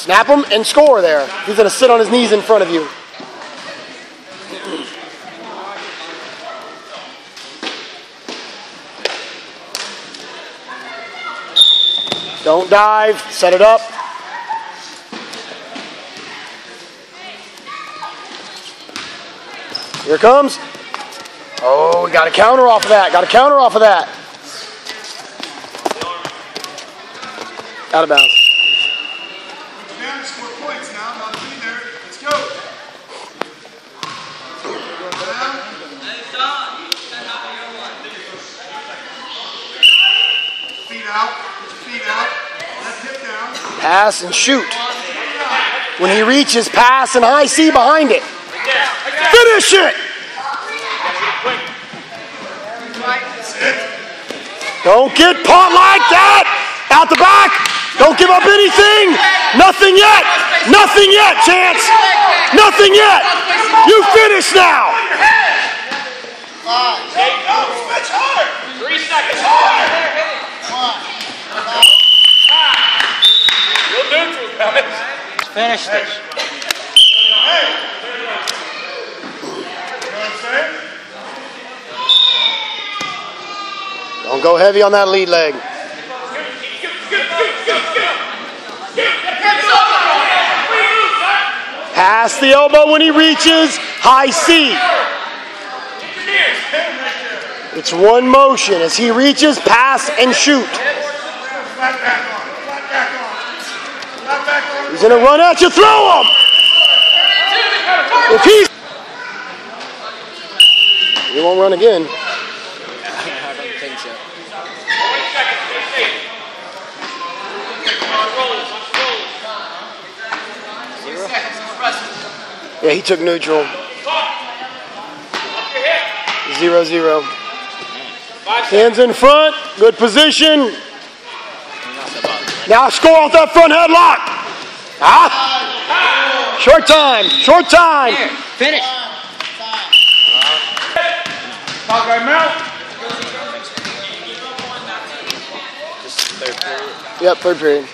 Snap him and score there. He's going to sit on his knees in front of you. Don't dive. Set it up. Here it comes. Oh, we got a counter off of that. Got a counter off of that. Out of bounds. Down to score points now. Not to be there. Let's go. Feet out. Feet out. Left hip down. Pass and shoot. When he reaches, pass and high C behind it. Finish it. Don't get caught like that. Out the back. Don't give up anything. Nothing yet. Nothing yet, Chance. Nothing yet. You finish now. 3 seconds. Real neutral, guys. Finish this. Don't go heavy on that lead leg. Pass the elbow when he reaches. High C. It's one motion. As he reaches, pass and shoot. He's going to run at you. Throw him. If he won't run again. I don't think so. Yeah, he took neutral. 0-0. Hands in front. Good position. Now score off that front headlock. Ah! Short time. Short time. Here, finish. Talk right mouth. Third period. Yep, third period.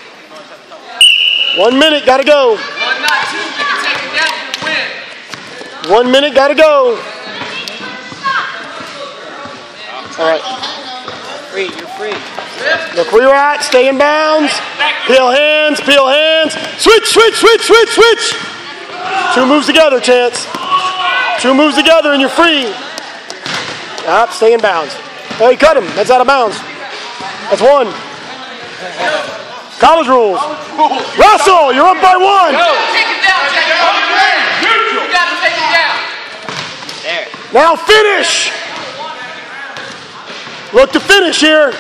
1 minute, gotta go. 1, not 2. You can take it down to win. 1 minute, gotta go. All right. Free, you're free. Look where you're at. Stay in bounds. Peel hands, peel hands. Switch, switch, switch, switch, switch. 2 moves together, Chance. 2 moves together and you're free. Up, stay in bounds. Oh, you cut him. That's out of bounds. That's 1. College rules. Russell, you're up by 1. Take it down, take it down. You got to take it down. There. Now finish. Look to finish here.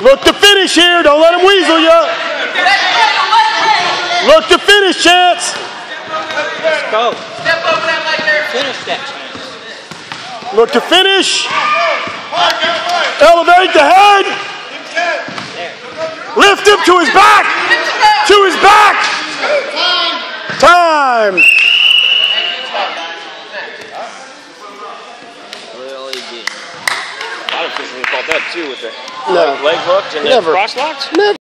Look to finish here. Don't let him weasel you. Look to finish, Chance. Let's go. Step over that leg there. Finish that chance. Look to finish. Elevate the head. Lift him to his back. To his back. Time. Really did. A lot of officials called that too with the No. leg hooked and Never. the cross locked. Never.